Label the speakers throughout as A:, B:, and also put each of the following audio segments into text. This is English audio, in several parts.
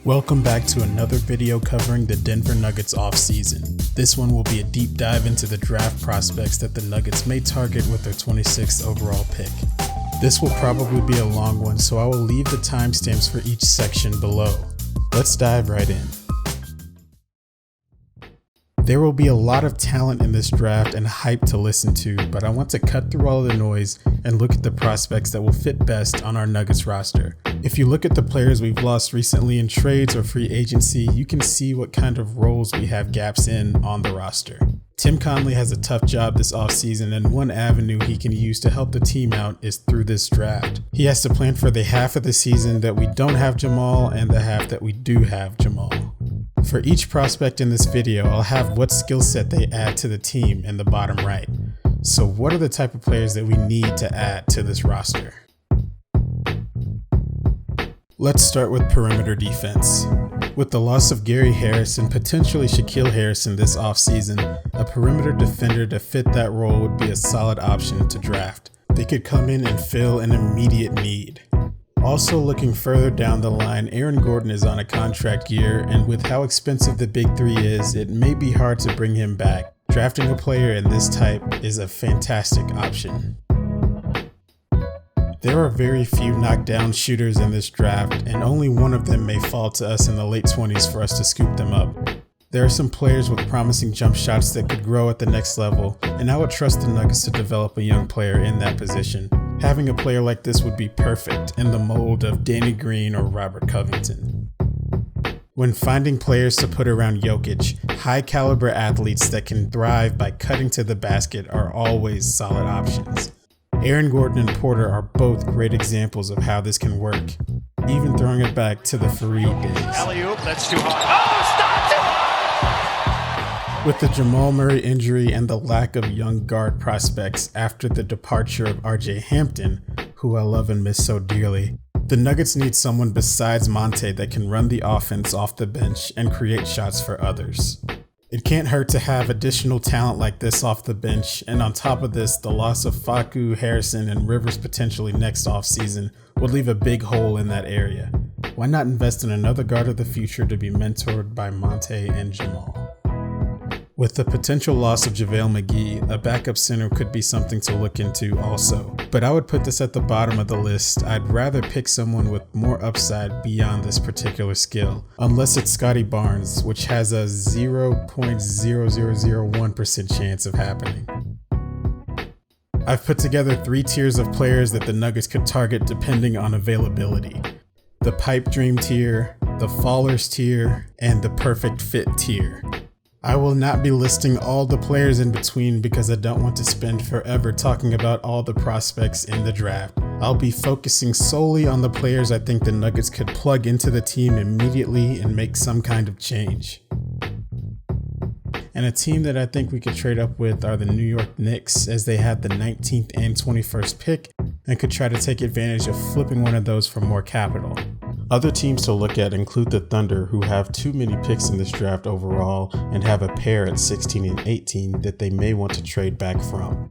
A: Welcome back to another video covering the Denver Nuggets offseason. This one will be a deep dive into the draft prospects that the Nuggets may target with their 26th overall pick. This will probably be a long one, so I will leave the timestamps for each section below. Let's dive right in. There will be a lot of talent in this draft and hype to listen to, but I want to cut through all of the noise and look at the prospects that will fit best on our Nuggets roster. If you look at the players we've lost recently in trades or free agency, you can see what kind of roles we have gaps in on the roster. Tim Connelly has a tough job this offseason, and one avenue he can use to help the team out is through this draft. He has to plan for the half of the season that we don't have Jamal and the half that we do have Jamal. For each prospect in this video, I'll have what skill set they add to the team in the bottom right. So what are the type of players that we need to add to this roster? Let's start with perimeter defense. With the loss of Gary Harris and potentially Shaquille Harrison this offseason, a perimeter defender to fit that role would be a solid option to draft. They could come in and fill an immediate need. Also looking further down the line, Aaron Gordon is on a contract year, and with how expensive the Big Three is, it may be hard to bring him back. Drafting a player in this type is a fantastic option. There are very few knockdown shooters in this draft, and only one of them may fall to us in the late 20s for us to scoop them up. There are some players with promising jump shots that could grow at the next level, and I would trust the Nuggets to develop a young player in that position. Having a player like this would be perfect in the mold of Danny Green or Robert Covington. When finding players to put around Jokic, high caliber athletes that can thrive by cutting to the basket are always solid options. Aaron Gordon and Porter are both great examples of how this can work, even throwing it back to the Fareed days.
B: Alley-oop, that's too hard. Oh, stop it!
A: With the Jamal Murray injury and the lack of young guard prospects after the departure of RJ Hampton, who I love and miss so dearly, the Nuggets need someone besides Monte that can run the offense off the bench and create shots for others. It can't hurt to have additional talent like this off the bench, and on top of this, the loss of Facu, Harrison, and Rivers potentially next offseason would leave a big hole in that area. Why not invest in another guard of the future to be mentored by Monte and Jamal? With the potential loss of JaVale McGee, a backup center could be something to look into also. But I would put this at the bottom of the list. I'd rather pick someone with more upside beyond this particular skill, unless it's Scottie Barnes, which has a 0.0001% chance of happening. I've put together 3 tiers of players that the Nuggets could target depending on availability. The pipe dream tier, the fallers tier, and the perfect fit tier. I will not be listing all the players in between because I don't want to spend forever talking about all the prospects in the draft. I'll be focusing solely on the players I think the Nuggets could plug into the team immediately and make some kind of change. And a team that I think we could trade up with are the New York Knicks, as they had the 19th and 21st pick and could try to take advantage of flipping one of those for more capital. Other teams to look at include the Thunder, who have too many picks in this draft overall and have a pair at 16 and 18 that they may want to trade back from.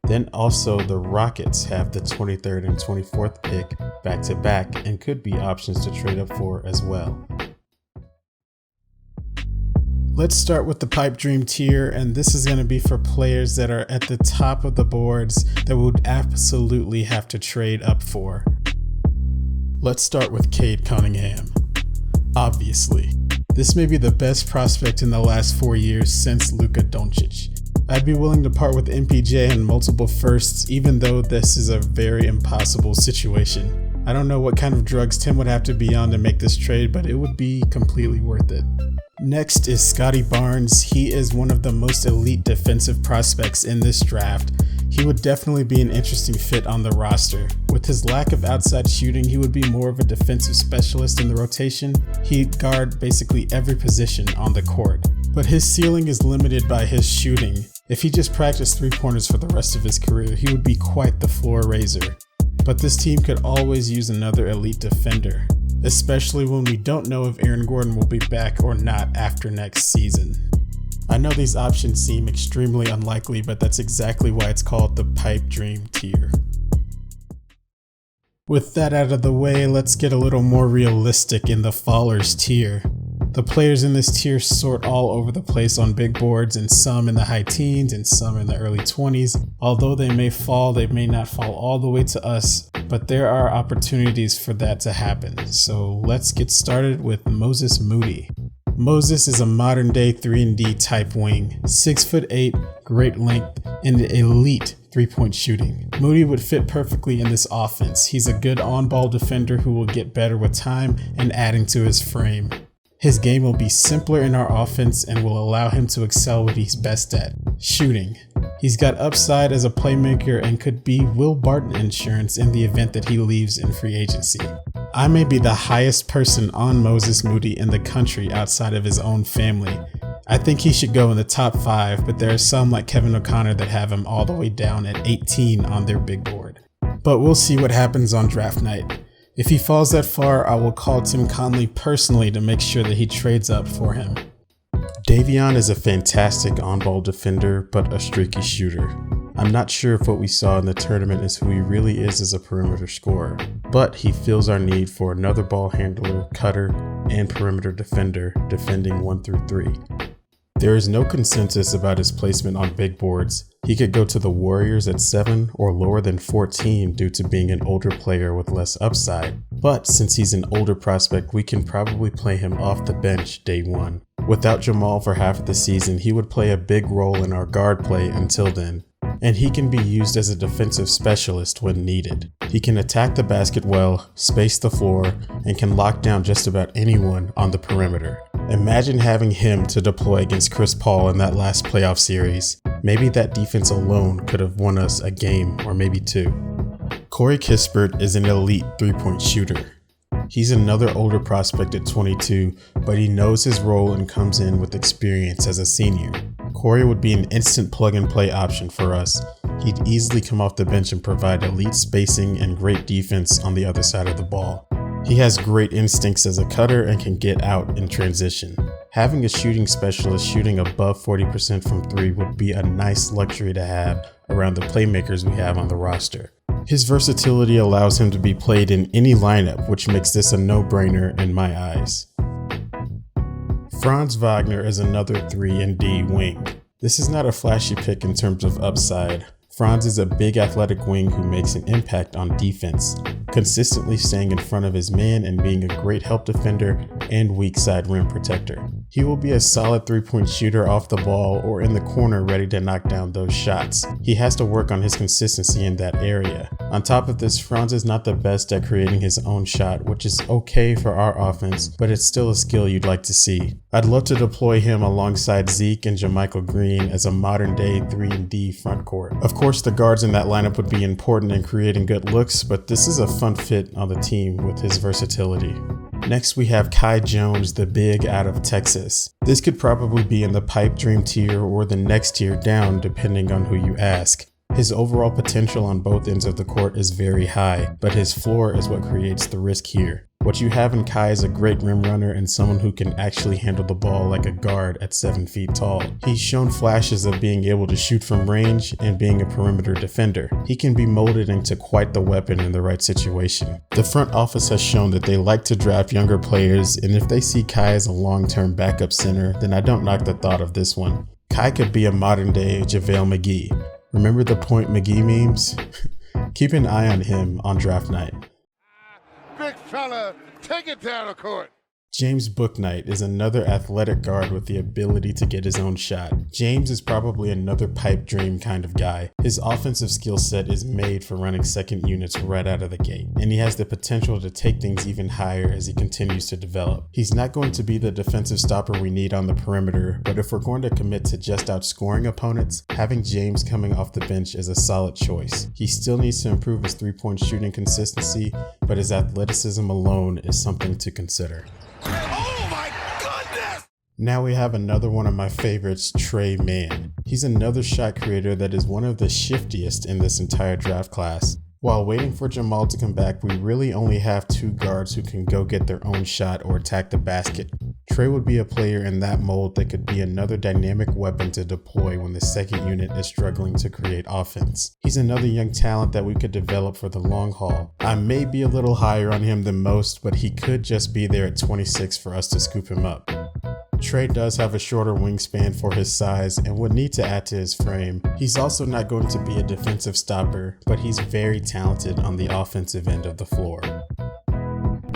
A: Then also the Rockets have the 23rd and 24th pick back to back and could be options to trade up for as well. Let's start with the pipe dream tier, and this is going to be for players that are at the top of the boards that we would absolutely have to trade up for. Let's start with Cade Cunningham. Obviously, this may be the best prospect in the last 4 years since Luka Doncic. I'd be willing to part with MPJ and multiple firsts, even though this is a very impossible situation. I don't know what kind of drugs Tim would have to be on to make this trade, but it would be completely worth it. Next is Scottie Barnes. He is one of the most elite defensive prospects in this draft. He would definitely be an interesting fit on the roster. With his lack of outside shooting, he would be more of a defensive specialist in the rotation. He'd guard basically every position on the court. But his ceiling is limited by his shooting. If he just practiced 3-pointers for the rest of his career, he would be quite the floor raiser. But this team could always use another elite defender, especially when we don't know if Aaron Gordon will be back or not after next season. I know these options seem extremely unlikely, but that's exactly why it's called the pipe dream tier. With that out of the way, let's get a little more realistic in the fallers tier. The players in this tier sort all over the place on big boards, and some in the high teens and some in the early 20s. Although they may fall, they may not fall all the way to us, but there are opportunities for that to happen. So let's get started with Moses Moody. Moses is a modern day 3-and-D type wing, 6'8", great length, and elite 3-point shooting. Moody would fit perfectly in this offense. He's a good on-ball defender who will get better with time and adding to his frame. His game will be simpler in our offense and will allow him to excel what he's best at, shooting. He's got upside as a playmaker and could be Will Barton insurance in the event that he leaves in free agency. I may be the highest person on Moses Moody in the country outside of his own family. I think he should go in the top 5, but there are some like Kevin O'Connor that have him all the way down at 18 on their big board. But we'll see what happens on draft night. If he falls that far, I will call Tim Conley personally to make sure that he trades up for him. Davion is a fantastic on-ball defender, but a streaky shooter. I'm not sure if what we saw in the tournament is who he really is as a perimeter scorer, but he fills our need for another ball handler, cutter, and perimeter defender, defending 1 through 3. There is no consensus about his placement on big boards. He could go to the Warriors at 7 or lower than 14 due to being an older player with less upside. But since he's an older prospect, we can probably play him off the bench day 1. Without Jamal for half of the season, he would play a big role in our guard play until then. And he can be used as a defensive specialist when needed. He can attack the basket well, space the floor, and can lock down just about anyone on the perimeter. Imagine having him to deploy against Chris Paul in that last playoff series. Maybe that defense alone could have won us a game or maybe 2. Corey Kispert is an elite 3-point shooter. He's another older prospect at 22, but he knows his role and comes in with experience as a senior. Corey would be an instant plug-and-play option for us. He'd easily come off the bench and provide elite spacing and great defense on the other side of the ball. He has great instincts as a cutter and can get out in transition. Having a shooting specialist shooting above 40% from 3 would be a nice luxury to have around the playmakers we have on the roster. His versatility allows him to be played in any lineup, which makes this a no-brainer in my eyes. Franz Wagner is another 3-and-D wing. This is not a flashy pick in terms of upside. Franz is a big athletic wing who makes an impact on defense, consistently staying in front of his man and being a great help defender and weak side rim protector. He will be a solid 3-point shooter off the ball or in the corner ready to knock down those shots. He has to work on his consistency in that area. On top of this, Franz is not the best at creating his own shot, which is okay for our offense, but it's still a skill you'd like to see. I'd love to deploy him alongside Zeke and JaMychal Green as a modern day 3-and-D front court. Of course, the guards in that lineup would be important in creating good looks, but this is a fun fit on the team with his versatility. Next, we have Kai Jones, the big out of Texas. This could probably be in the pipe dream tier or the next tier down, depending on who you ask. His overall potential on both ends of the court is very high, but his floor is what creates the risk here. What you have in Kai is a great rim runner and someone who can actually handle the ball like a guard at 7 feet tall. He's shown flashes of being able to shoot from range and being a perimeter defender. He can be molded into quite the weapon in the right situation. The front office has shown that they like to draft younger players, and if they see Kai as a long-term backup center, then I don't knock the thought of this one. Kai could be a modern day JaVale McGee. Remember the Point McGee memes? Keep an eye on him on draft night.
C: Big fella, take it down the court.
A: James Bouknight is another athletic guard with the ability to get his own shot. James is probably another pipe dream kind of guy. His offensive skill set is made for running second units right out of the gate, and he has the potential to take things even higher as he continues to develop. He's not going to be the defensive stopper we need on the perimeter, but if we're going to commit to just outscoring opponents, having James coming off the bench is a solid choice. He still needs to improve his 3-point shooting consistency, but his athleticism alone is something to consider.
C: Oh my goodness!
A: Now we have another one of my favorites, Tre Mann. He's another shot creator that is one of the shiftiest in this entire draft class. While waiting for Jamal to come back, we really only have 2 guards who can go get their own shot or attack the basket. Tre would be a player in that mold that could be another dynamic weapon to deploy when the second unit is struggling to create offense. He's another young talent that we could develop for the long haul. I may be a little higher on him than most, but he could just be there at 26 for us to scoop him up. Tre does have a shorter wingspan for his size and would need to add to his frame. He's also not going to be a defensive stopper, but he's very talented on the offensive end of the floor.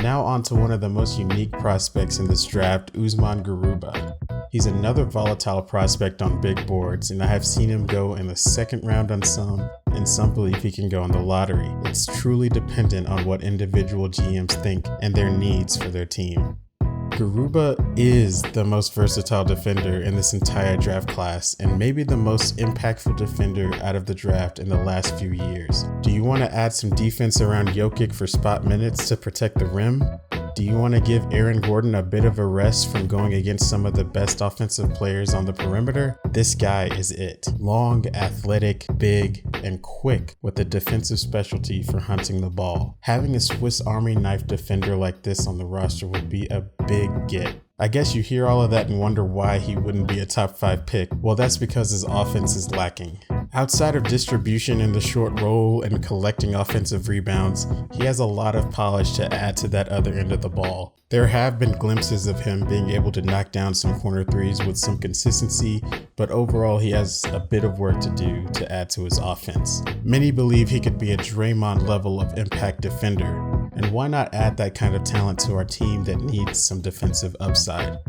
A: Now on to one of the most unique prospects in this draft, Usman Garuba. He's another volatile prospect on big boards, and I have seen him go in the second round on some, and some believe he can go in the lottery. It's truly dependent on what individual GMs think and their needs for their team. Garuba is the most versatile defender in this entire draft class and maybe the most impactful defender out of the draft in the last few years. Do you want to add some defense around Jokic for spot minutes to protect the rim? Do you want to give Aaron Gordon a bit of a rest from going against some of the best offensive players on the perimeter? This guy is it. Long, athletic, big, and quick with a defensive specialty for hunting the ball. Having a Swiss Army knife defender like this on the roster would be a big get. I guess you hear all of that and wonder why he wouldn't be a top 5 pick. Well, that's because his offense is lacking. Outside of distribution in the short roll and collecting offensive rebounds, he has a lot of polish to add to that other end of the ball. There have been glimpses of him being able to knock down some corner threes with some consistency, but overall he has a bit of work to do to add to his offense. Many believe he could be a Tre Mann level of impact defender, and why not add that kind of talent to our team that needs some defensive upside?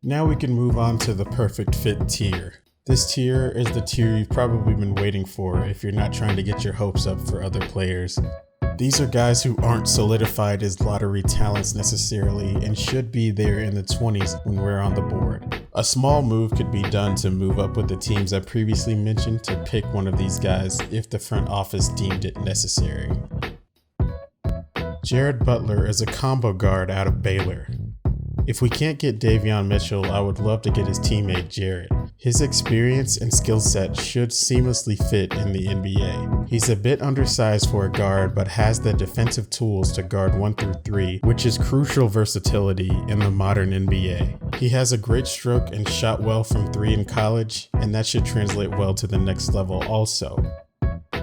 A: Now we can move on to the perfect fit tier. This tier is the tier you've probably been waiting for if you're not trying to get your hopes up for other players. These are guys who aren't solidified as lottery talents necessarily and should be there in the 20s when we're on the board. A small move could be done to move up with the teams I previously mentioned to pick one of these guys if the front office deemed it necessary. Jared Butler is a combo guard out of Baylor. If we can't get Davion Mitchell, I would love to get his teammate Jared. His experience and skill set should seamlessly fit in the NBA. He's a bit undersized for a guard, but has the defensive tools to guard 1 through 3, which is crucial versatility in the modern NBA. He has a great stroke and shot well from 3 in college, and that should translate well to the next level also.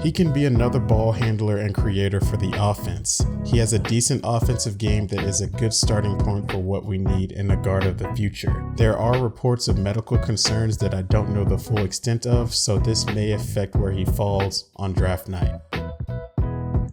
A: He can be another ball handler and creator for the offense. He has a decent offensive game that is a good starting point for what we need in a guard of the future. There are reports of medical concerns that I don't know the full extent of, so this may affect where he falls on draft night.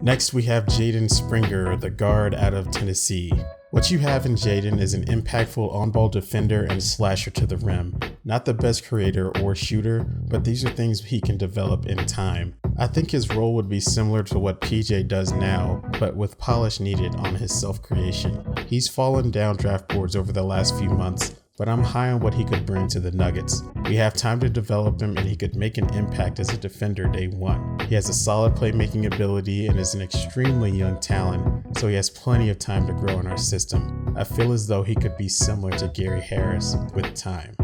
A: Next we have Jaden Springer, the guard out of Tennessee. What you have in Jaden is an impactful on-ball defender and slasher to the rim. Not the best creator or shooter, but these are things he can develop in time. I think his role would be similar to what PJ does now, but with polish needed on his self-creation. He's fallen down draft boards over the last few months, but I'm high on what he could bring to the Nuggets. We have time to develop him and he could make an impact as a defender day one. He has a solid playmaking ability and is an extremely young talent, so he has plenty of time to grow in our system. I feel as though he could be similar to Gary Harris with time.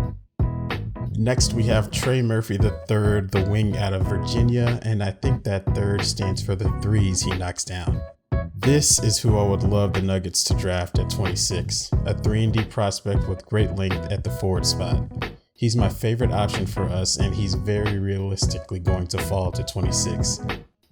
A: Next we have Trey Murphy III, the wing out of Virginia, and I think that third stands for the threes he knocks down. This is who I would love the Nuggets to draft at 26, a 3-and-D prospect with great length at the forward spot. He's my favorite option for us, and he's very realistically going to fall to 26.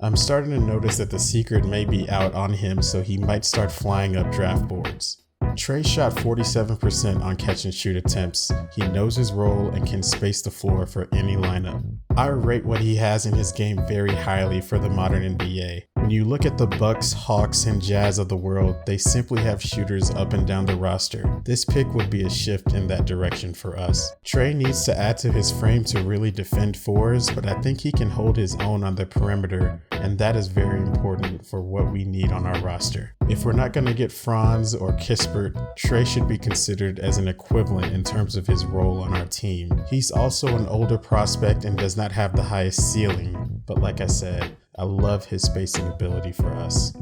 A: I'm starting to notice that the secret may be out on him, so he might start flying up draft boards. Trey shot 47% on catch and shoot attempts. He knows his role and can space the floor for any lineup. I rate what he has in his game very highly for the modern NBA. When you look at the Bucks, Hawks, and Jazz of the world, they simply have shooters up and down the roster. This pick would be a shift in that direction for us. Trey needs to add to his frame to really defend fours, but I think he can hold his own on the perimeter, and that is very important for what we need on our roster. If we're not going to get Franz or Kispert, Trey should be considered as an equivalent in terms of his role on our team. He's also an older prospect and does not have the highest ceiling, but like I said, I love his spacing ability for us.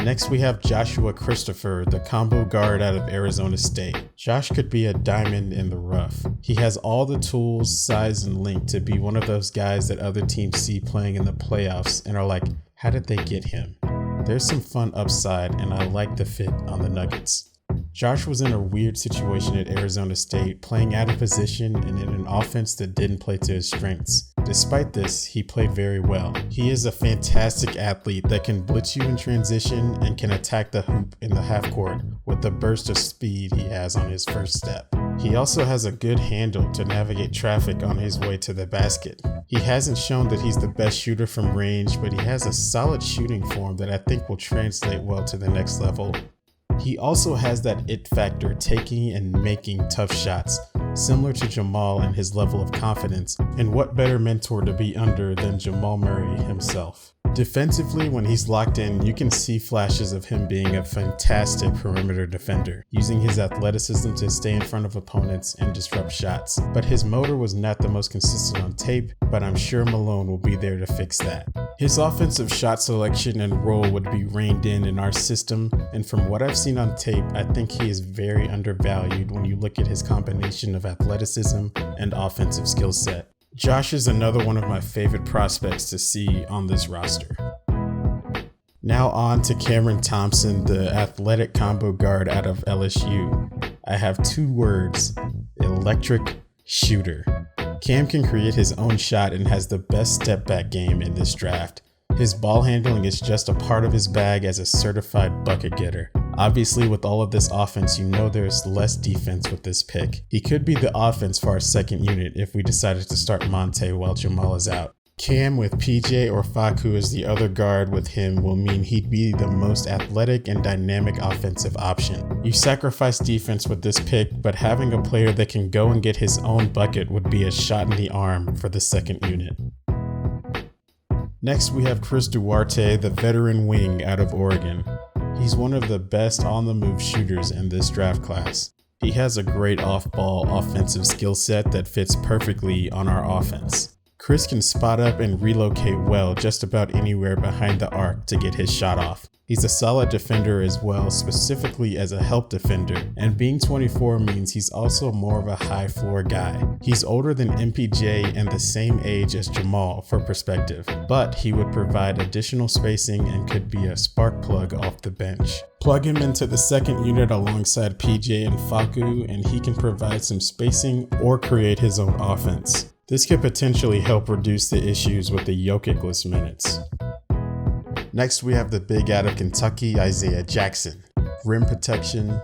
A: Next we have Joshua Christopher, the combo guard out of Arizona State. Josh could be a diamond in the rough. He has all the tools, size, and length to be one of those guys that other teams see playing in the playoffs and are like, how did they get him? There's some fun upside, and I like the fit on the Nuggets. Josh was in a weird situation at Arizona State, playing out of position and in an offense that didn't play to his strengths. Despite this, he played very well. He is a fantastic athlete that can blitz you in transition and can attack the hoop in the half court with the burst of speed he has on his first step. He also has a good handle to navigate traffic on his way to the basket. He hasn't shown that he's the best shooter from range, but he has a solid shooting form that I think will translate well to the next level. He also has that it factor, taking and making tough shots, similar to Jamal in his level of confidence, and what better mentor to be under than Jamal Murray himself. Defensively, when he's locked in, you can see flashes of him being a fantastic perimeter defender, using his athleticism to stay in front of opponents and disrupt shots. But his motor was not the most consistent on tape, but I'm sure Malone will be there to fix that. His offensive shot selection and role would be reined in our system, and from what I've seen on tape, I think he is very undervalued when you look at his combination of athleticism and offensive skill set. Josh is another one of my favorite prospects to see on this roster. Now on to Cameron Thompson, the athletic combo guard out of LSU. I have 2 words: electric shooter. Cam can create his own shot and has the best step back game in this draft. His ball handling is just a part of his bag as a certified bucket getter. Obviously, with all of this offense, you know there's less defense with this pick. He could be the offense for our second unit if we decided to start Monte while Jamal is out. Cam with PJ or Facu as the other guard with him will mean he'd be the most athletic and dynamic offensive option. You sacrifice defense with this pick, but having a player that can go and get his own bucket would be a shot in the arm for the second unit. Next, we have Chris Duarte, the veteran wing out of Oregon. He's one of the best on-the-move shooters in this draft class. He has a great off-ball offensive skill set that fits perfectly on our offense. Chris can spot up and relocate well just about anywhere behind the arc to get his shot off. He's a solid defender as well, specifically as a help defender, and being 24 means he's also more of a high floor guy. He's older than MPJ and the same age as Jamal for perspective, but he would provide additional spacing and could be a spark plug off the bench. Plug him into the second unit alongside PJ and Facu and he can provide some spacing or create his own offense. This could potentially help reduce the issues with the Jokic-less minutes. Next, we have the big out of Kentucky, Isaiah Jackson. Rim protection,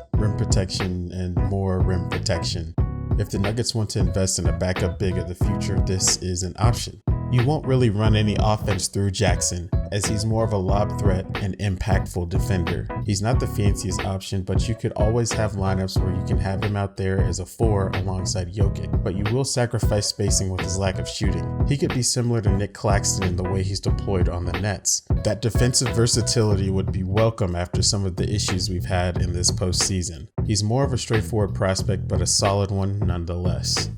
A: and more rim protection. If the Nuggets want to invest in a backup big of the future, this is an option. You won't really run any offense through Jackson, as he's more of a lob threat and impactful defender. He's not the fanciest option, but you could always have lineups where you can have him out there as a 4 alongside Jokic, but you will sacrifice spacing with his lack of shooting. He could be similar to Nick Claxton in the way he's deployed on the Nets. That defensive versatility would be welcome after some of the issues we've had in this postseason. He's more of a straightforward prospect, but a solid one nonetheless.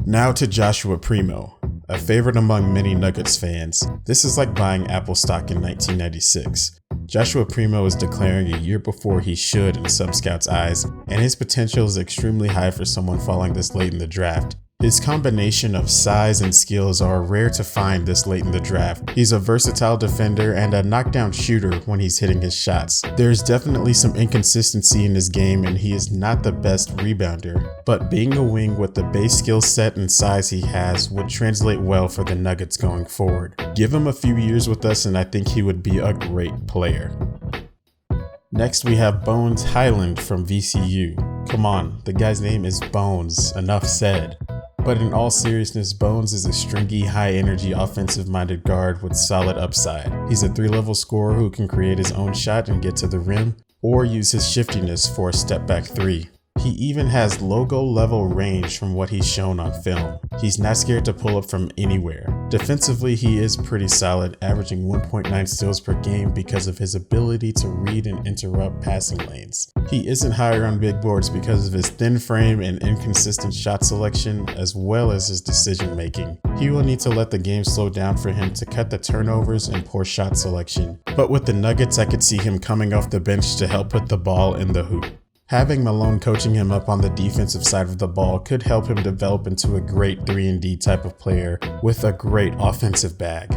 A: Now to Joshua Primo, a favorite among many Nuggets fans. This is like buying Apple stock in 1996. Joshua Primo is declaring a year before he should in some scouts' eyes, and his potential is extremely high for someone falling this late in the draft. His combination of size and skills are rare to find this late in the draft. He's a versatile defender and a knockdown shooter when he's hitting his shots. There's definitely some inconsistency in his game and he is not the best rebounder, but being a wing with the base skill set and size he has would translate well for the Nuggets going forward. Give him a few years with us and I think he would be a great player. Next we have Bones Hyland from VCU. Come on, the guy's name is Bones, enough said. But in all seriousness, Bones is a stringy, high-energy, offensive-minded guard with solid upside. He's a 3-level scorer who can create his own shot and get to the rim, or use his shiftiness for a step-back 3. He even has logo-level range from what he's shown on film. He's not scared to pull up from anywhere. Defensively, he is pretty solid, averaging 1.9 steals per game because of his ability to read and interrupt passing lanes. He isn't higher on big boards because of his thin frame and inconsistent shot selection, as well as his decision making. He will need to let the game slow down for him to cut the turnovers and poor shot selection. But with the Nuggets, I could see him coming off the bench to help put the ball in the hoop. Having Malone coaching him up on the defensive side of the ball could help him develop into a great 3-and-D type of player with a great offensive bag.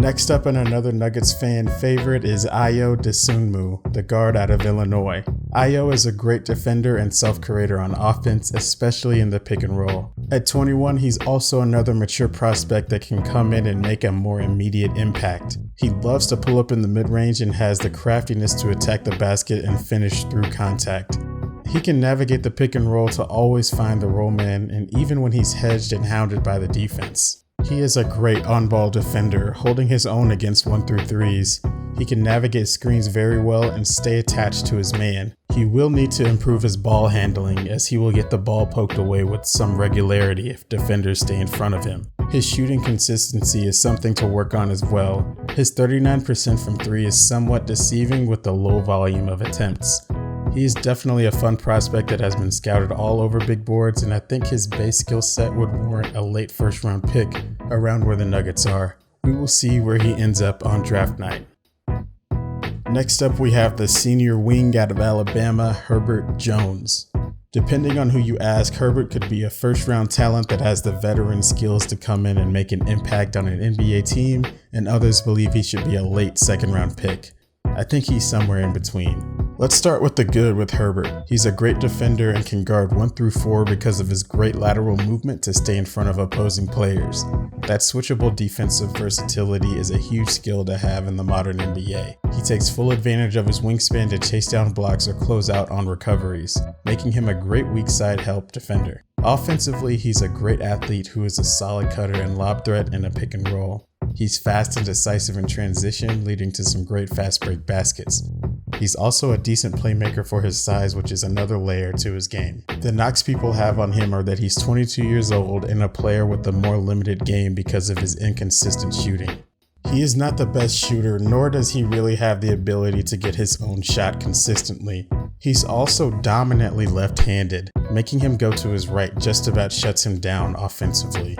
A: Next up, and another Nuggets fan favorite, is Ayo Dosunmu, the guard out of Illinois. Ayo is a great defender and self-creator on offense, especially in the pick and roll. At 21, he's also another mature prospect that can come in and make a more immediate impact. He loves to pull up in the mid-range and has the craftiness to attack the basket and finish through contact. He can navigate the pick and roll to always find the roll man, and even when he's hedged and hounded by the defense. He is a great on-ball defender, holding his own against 1-through-3s. He can navigate screens very well and stay attached to his man. He will need to improve his ball handling, as he will get the ball poked away with some regularity if defenders stay in front of him. His shooting consistency is something to work on as well. His 39% from 3 is somewhat deceiving with the low volume of attempts. He is definitely a fun prospect that has been scouted all over big boards, and I think his base skill set would warrant a late first round pick around where the Nuggets are. We will see where he ends up on draft night. Next up, we have the senior wing out of Alabama, Herbert Jones. Depending on who you ask, Herbert could be a first round talent that has the veteran skills to come in and make an impact on an NBA team, and others believe he should be a late second round pick. I think he's somewhere in between. Let's start with the good with Herbert. He's a great defender and can guard 1-through-4 because of his great lateral movement to stay in front of opposing players. That switchable defensive versatility is a huge skill to have in the modern NBA. He takes full advantage of his wingspan to chase down blocks or close out on recoveries, making him a great weak side help defender. Offensively, he's a great athlete who is a solid cutter and lob threat in a pick and roll. He's fast and decisive in transition, leading to some great fast break baskets. He's also a decent playmaker for his size, which is another layer to his game. The knocks people have on him are that he's 22 years old and a player with a more limited game because of his inconsistent shooting. He is not the best shooter, nor does he really have the ability to get his own shot consistently. He's also dominantly left-handed, making him go to his right just about shuts him down offensively.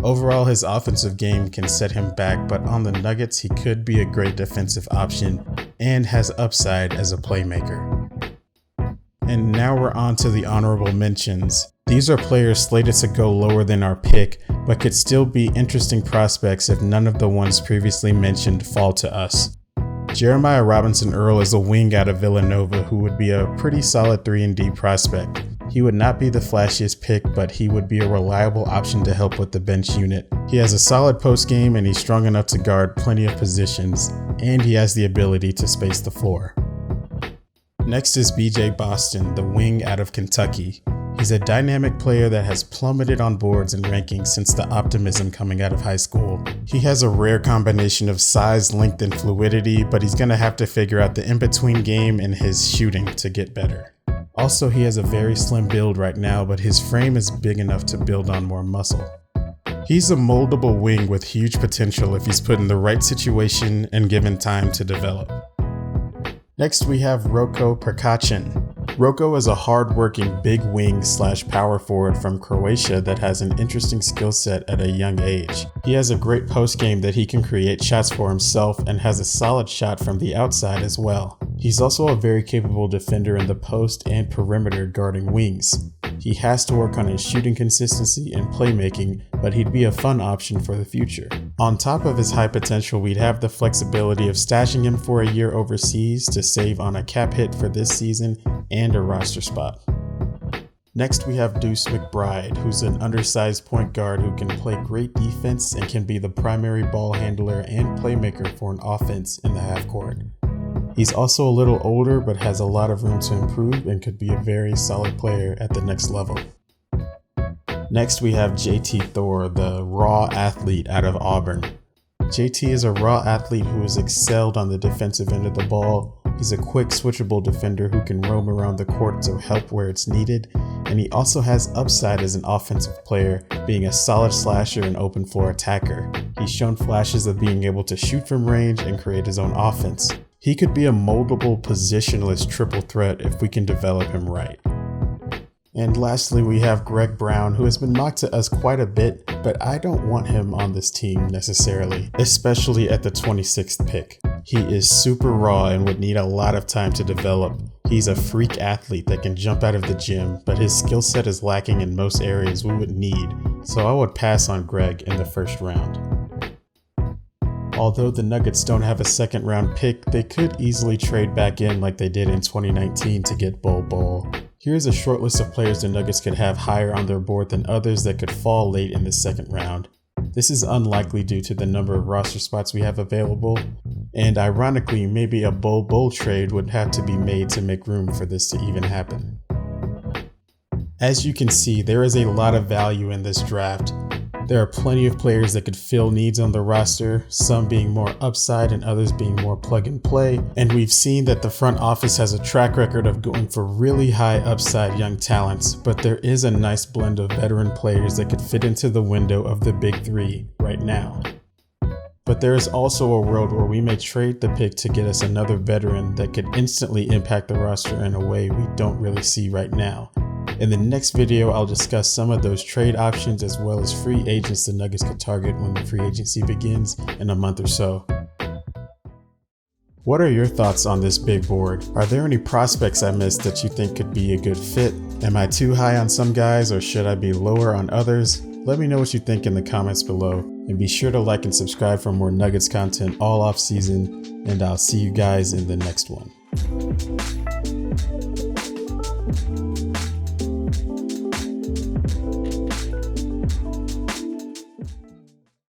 A: Overall, his offensive game can set him back, but on the Nuggets, he could be a great defensive option and has upside as a playmaker. And now we're on to the honorable mentions. These are players slated to go lower than our pick, but could still be interesting prospects if none of the ones previously mentioned fall to us. Jeremiah Robinson Earl is a wing out of Villanova who would be a pretty solid 3-and-D prospect. He would not be the flashiest pick, but he would be a reliable option to help with the bench unit. He has a solid post game and he's strong enough to guard plenty of positions, and he has the ability to space the floor. Next is BJ Boston, the wing out of Kentucky. He's a dynamic player that has plummeted on boards and rankings since the optimism coming out of high school. He has a rare combination of size, length, and fluidity, but he's going to have to figure out the in-between game and his shooting to get better. Also, he has a very slim build right now, but his frame is big enough to build on more muscle. He's a moldable wing with huge potential if he's put in the right situation and given time to develop. Next, we have Roko Prkačin. Roko is a hard-working big wing / power forward from Croatia that has an interesting skill set at a young age. He has a great post game that he can create shots for himself and has a solid shot from the outside as well. He's also a very capable defender in the post and perimeter guarding wings. He has to work on his shooting consistency and playmaking, but he'd be a fun option for the future. On top of his high potential, we'd have the flexibility of stashing him for a year overseas to save on a cap hit for this season and a roster spot. Next, we have Deuce McBride, who's an undersized point guard who can play great defense and can be the primary ball handler and playmaker for an offense in the half court. He's also a little older, but has a lot of room to improve and could be a very solid player at the next level. Next, we have JT Thor, the raw athlete out of Auburn. JT is a raw athlete who has excelled on the defensive end of the ball. He's a quick, switchable defender who can roam around the court to help where it's needed, and he also has upside as an offensive player, being a solid slasher and open floor attacker. He's shown flashes of being able to shoot from range and create his own offense. He could be a moldable, positionless triple threat if we can develop him right. And lastly, we have Greg Brown, who has been mocked to us quite a bit, but I don't want him on this team necessarily, especially at the 26th pick. He is super raw and would need a lot of time to develop. He's a freak athlete that can jump out of the gym, but his skill set is lacking in most areas we would need, so I would pass on Greg in the first round. Although the Nuggets don't have a second round pick, they could easily trade back in like they did in 2019 to get Bol. Here's a short list of players the Nuggets could have higher on their board than others that could fall late in the second round. This is unlikely due to the number of roster spots we have available, and ironically, maybe a Bol trade would have to be made to make room for this to even happen. As you can see, there is a lot of value in this draft. There are plenty of players that could fill needs on the roster, some being more upside and others being more plug and play, and we've seen that the front office has a track record of going for really high upside young talents, but there is a nice blend of veteran players that could fit into the window of the big three right now. But there is also a world where we may trade the pick to get us another veteran that could instantly impact the roster in a way we don't really see right now. In the next video, I'll discuss some of those trade options as well as free agents the Nuggets could target when the free agency begins in a month or so. What are your thoughts on this big board? Are there any prospects I missed that you think could be a good fit? Am I too high on some guys or should I be lower on others? Let me know what you think in the comments below, and be sure to like and subscribe for more Nuggets content all off season, and I'll see you guys in the next one.